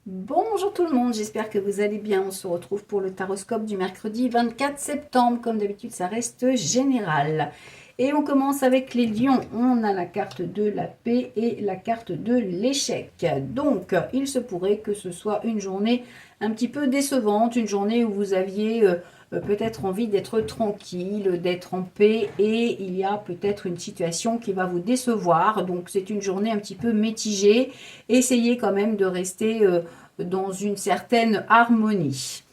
Bonjour tout le monde, j'espère que vous allez bien. On se retrouve pour le taroscope du mercredi 24 septembre. Comme d'habitude, ça reste général. Et on commence avec les lions. On a la carte de la paix et la carte de l'échec. Donc, il se pourrait que ce soit une journée un petit peu décevante, une journée où vous aviez peut-être envie d'être tranquille, d'être en paix, et il y a peut-être une situation qui va vous décevoir. Donc, c'est une journée un petit peu mitigée. Essayez quand même de rester dans une certaine harmonie.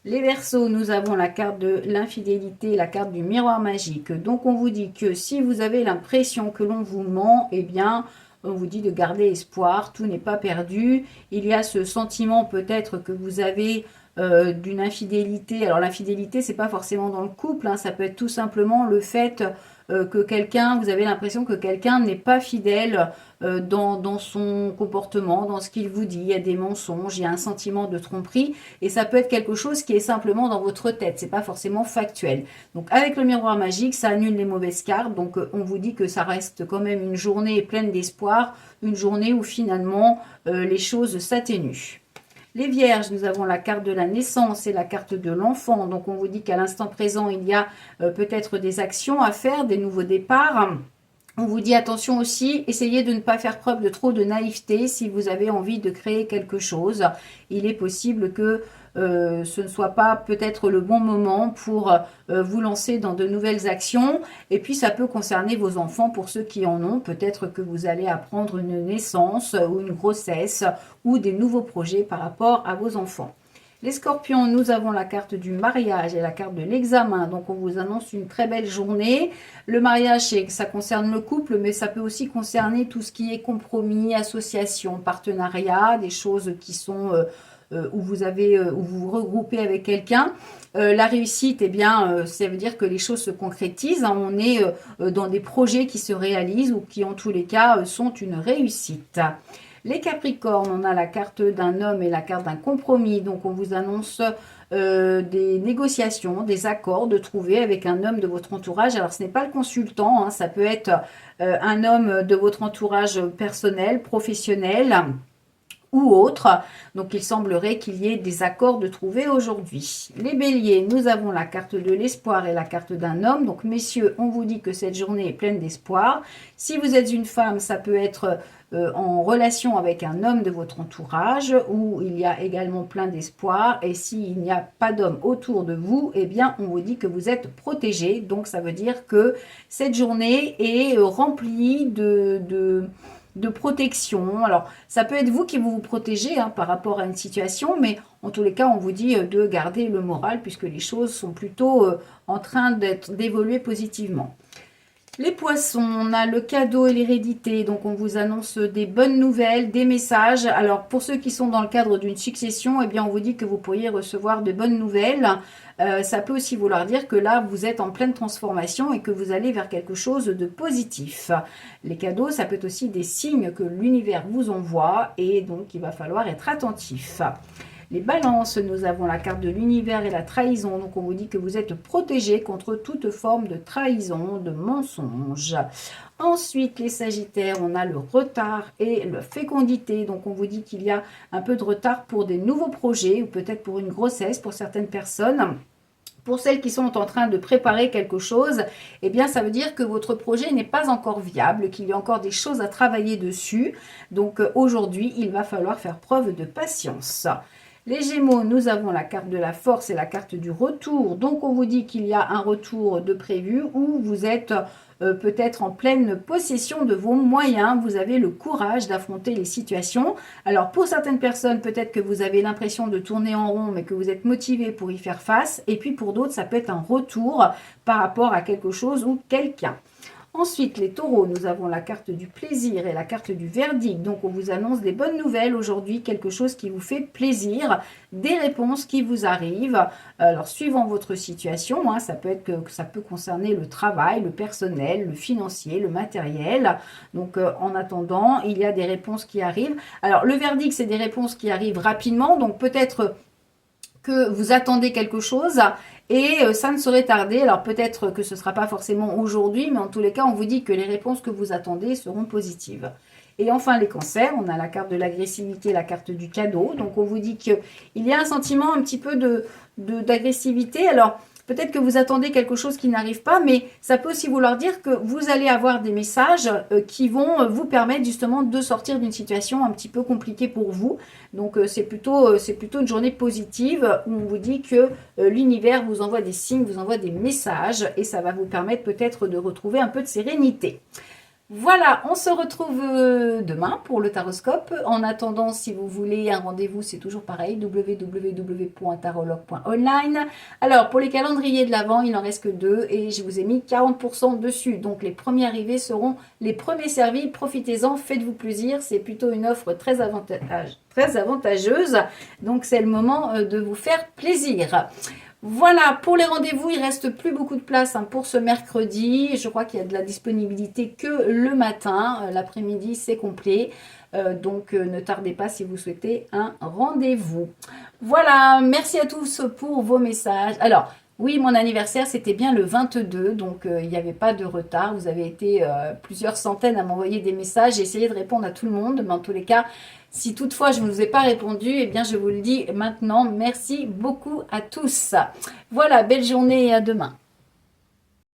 Les Verseaux, nous avons la carte de l'infidélité, la carte du miroir magique. Donc on vous dit que si vous avez l'impression que l'on vous ment, eh bien on vous dit de garder espoir, tout n'est pas perdu. Il y a ce sentiment peut-être que vous avez d'une infidélité. Alors l'infidélité, c'est pas forcément dans le couple, hein, ça peut être tout simplement le fait que quelqu'un, vous avez l'impression que quelqu'un n'est pas fidèle dans son comportement, dans ce qu'il vous dit. Il y a des mensonges, il y a un sentiment de tromperie, et ça peut être quelque chose qui est simplement dans votre tête, c'est pas forcément factuel. Donc avec le miroir magique, ça annule les mauvaises cartes, donc on vous dit que ça reste quand même une journée pleine d'espoir, une journée où finalement les choses s'atténuent. Les vierges, nous avons la carte de la naissance et la carte de l'enfant. Donc on vous dit qu'à l'instant présent, il y a peut-être des actions à faire, des nouveaux départs. On vous dit attention aussi, essayez de ne pas faire preuve de trop de naïveté si vous avez envie de créer quelque chose. Il est possible que ce ne soit pas peut-être le bon moment pour vous lancer dans de nouvelles actions. Et puis ça peut concerner vos enfants pour ceux qui en ont. Peut-être que vous allez apprendre une naissance ou une grossesse ou des nouveaux projets par rapport à vos enfants. Les scorpions, nous avons la carte du mariage et la carte de l'examen. Donc, on vous annonce une très belle journée. Le mariage, ça concerne le couple, mais ça peut aussi concerner tout ce qui est compromis, association, partenariat, des choses qui sont où où vous vous regroupez avec quelqu'un. La réussite, eh bien, ça veut dire que les choses se concrétisent, hein. On est dans des projets qui se réalisent ou qui, en tous les cas, sont une réussite. Les Capricornes, on a la carte d'un homme et la carte d'un compromis. Donc, on vous annonce des négociations, des accords de trouver avec un homme de votre entourage. Alors, ce n'est pas le consultant, hein, ça peut être un homme de votre entourage personnel, professionnel ou autre. Donc, il semblerait qu'il y ait des accords de trouver aujourd'hui. Les béliers, nous avons la carte de l'espoir et la carte d'un homme. Donc, messieurs, on vous dit que cette journée est pleine d'espoir. Si vous êtes une femme, ça peut être en relation avec un homme de votre entourage où il y a également plein d'espoir. Et s'il n'y a pas d'homme autour de vous, eh bien, on vous dit que vous êtes protégé. Donc, ça veut dire que cette journée est remplie de protection. Alors, ça peut être vous qui vous protégez hein, par rapport à une situation, mais en tous les cas, on vous dit de garder le moral puisque les choses sont plutôt en train d'évoluer positivement. Les poissons, on a le cadeau et l'hérédité, donc on vous annonce des bonnes nouvelles, des messages. Alors pour ceux qui sont dans le cadre d'une succession, eh bien on vous dit que vous pourriez recevoir de bonnes nouvelles. Ça peut aussi vouloir dire que là vous êtes en pleine transformation et que vous allez vers quelque chose de positif. Les cadeaux, ça peut être aussi des signes que l'univers vous envoie et donc il va falloir être attentif. Les balances, nous avons la carte de l'univers et la trahison. Donc, on vous dit que vous êtes protégé contre toute forme de trahison, de mensonge. Ensuite, les sagittaires, on a le retard et la fécondité. Donc, on vous dit qu'il y a un peu de retard pour des nouveaux projets ou peut-être pour une grossesse pour certaines personnes. Pour celles qui sont en train de préparer quelque chose, eh bien, ça veut dire que votre projet n'est pas encore viable, qu'il y a encore des choses à travailler dessus. Donc, aujourd'hui, il va falloir faire preuve de patience. Les Gémeaux, nous avons la carte de la force et la carte du retour. Donc, on vous dit qu'il y a un retour de prévu où vous êtes peut-être en pleine possession de vos moyens. Vous avez le courage d'affronter les situations. Alors, pour certaines personnes, peut-être que vous avez l'impression de tourner en rond, mais que vous êtes motivé pour y faire face. Et puis, pour d'autres, ça peut être un retour par rapport à quelque chose ou quelqu'un. Ensuite, les taureaux, nous avons la carte du plaisir et la carte du verdict. Donc, on vous annonce des bonnes nouvelles aujourd'hui, quelque chose qui vous fait plaisir, des réponses qui vous arrivent. Alors, suivant votre situation, hein, ça peut être que ça peut concerner le travail, le personnel, le financier, le matériel. Donc, en attendant, il y a des réponses qui arrivent. Alors, le verdict, c'est des réponses qui arrivent rapidement. Donc, peut-être que vous attendez quelque chose et ça ne saurait tarder. Alors peut-être que ce ne sera pas forcément aujourd'hui, mais en tous les cas, on vous dit que les réponses que vous attendez seront positives. Et enfin, les cancers, on a la carte de l'agressivité, la carte du cadeau. Donc, on vous dit qu'il y a un sentiment un petit peu d'agressivité. Alors, peut-être que vous attendez quelque chose qui n'arrive pas, mais ça peut aussi vouloir dire que vous allez avoir des messages qui vont vous permettre justement de sortir d'une situation un petit peu compliquée pour vous. Donc, c'est plutôt une journée positive où on vous dit que l'univers vous envoie des signes, vous envoie des messages et ça va vous permettre peut-être de retrouver un peu de sérénité. Voilà, on se retrouve demain pour le taroscope. En attendant, si vous voulez un rendez-vous, c'est toujours pareil, www.tarologue.online. Alors, pour les calendriers de l'Avent, il n'en reste que 2 et je vous ai mis 40% dessus. Donc, les premiers arrivés seront les premiers servis. Profitez-en, faites-vous plaisir. C'est plutôt une offre très avantageuse. Donc, c'est le moment de vous faire plaisir. Voilà, pour les rendez-vous, il reste plus beaucoup de place pour ce mercredi. Je crois qu'il y a de la disponibilité que le matin. L'après-midi, c'est complet. Donc, ne tardez pas si vous souhaitez un rendez-vous. Voilà, merci à tous pour vos messages. Alors, oui, mon anniversaire, c'était bien le 22, donc il n'y avait pas de retard. Vous avez été plusieurs centaines à m'envoyer des messages. J'ai essayé de répondre à tout le monde, mais en tous les cas, si toutefois je ne vous ai pas répondu, eh bien je vous le dis maintenant. Merci beaucoup à tous. Voilà, belle journée et à demain.